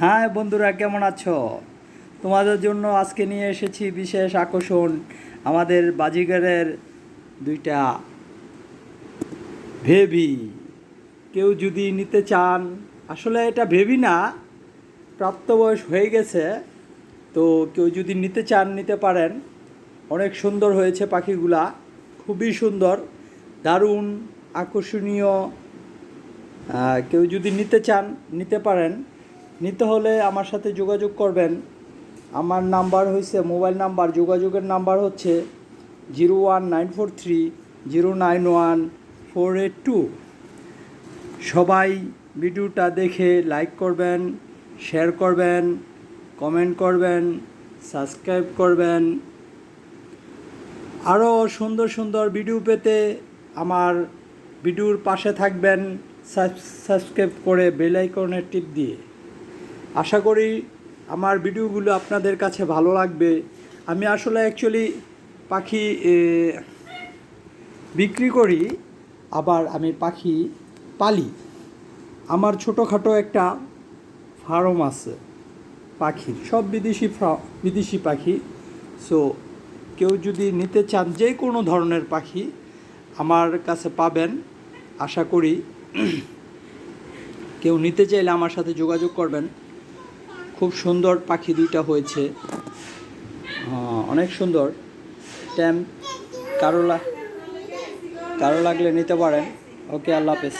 হ্যাঁ বন্ধুরা, কেমন আছো? তোমাদের জন্য আজকে নিয়ে এসেছি বিশেষ আকর্ষণ, আমাদের বাজিগারের দুইটা ভেবি। কেউ যদি নিতে চান, আসলে এটা ভেবি না, প্রাপ্তবয়স হয়ে গেছে, তো কেউ যদি নিতে চান নিতে পারেন। অনেক সুন্দর হয়েছে পাখিগুলা, খুবই সুন্দর, দারুণ আকর্ষণীয়। কেউ যদি নিতে চান নিতে পারেন। নিতে হলে আমার সাথে যোগাযোগ করবেন। আমার নাম্বার হয়েছে, মোবাইল নাম্বার, যোগাযোগের নাম্বার হচ্ছে 0193091482। সবাই ভিডিওটা দেখে লাইক করবেন, শেয়ার করবেন, কমেন্ট করবেন, সাবস্ক্রাইব করবেন। আরও সুন্দর সুন্দর ভিডিও পেতে আমার ভিডিওর পাশে থাকবেন, সাবস্ক্রাইব করে বেল আইকনের টিপ দিয়ে। আশা করি আমার ভিডিওগুলো আপনাদের কাছে ভালো লাগবে। আমি আসলে অ্যাকচুয়ালি পাখি বিক্রি করি, আবার আমি পাখি পালি। আমার ছোটোখাটো একটা ফার্ম আছে পাখির, সব বিদেশি পাখি। সো কেউ যদি নিতে চান যে কোনো ধরনের পাখি আমার কাছে পাবেন। আশা করি কেউ নিতে চাইলে আমার সাথে যোগাযোগ করবেন। খুব সুন্দর পাখি দুইটা হয়েছে, অনেক সুন্দর। ট্যাম কারো লাগলে নিতে পারেন। ওকে, আল্লাহ হাফেজ।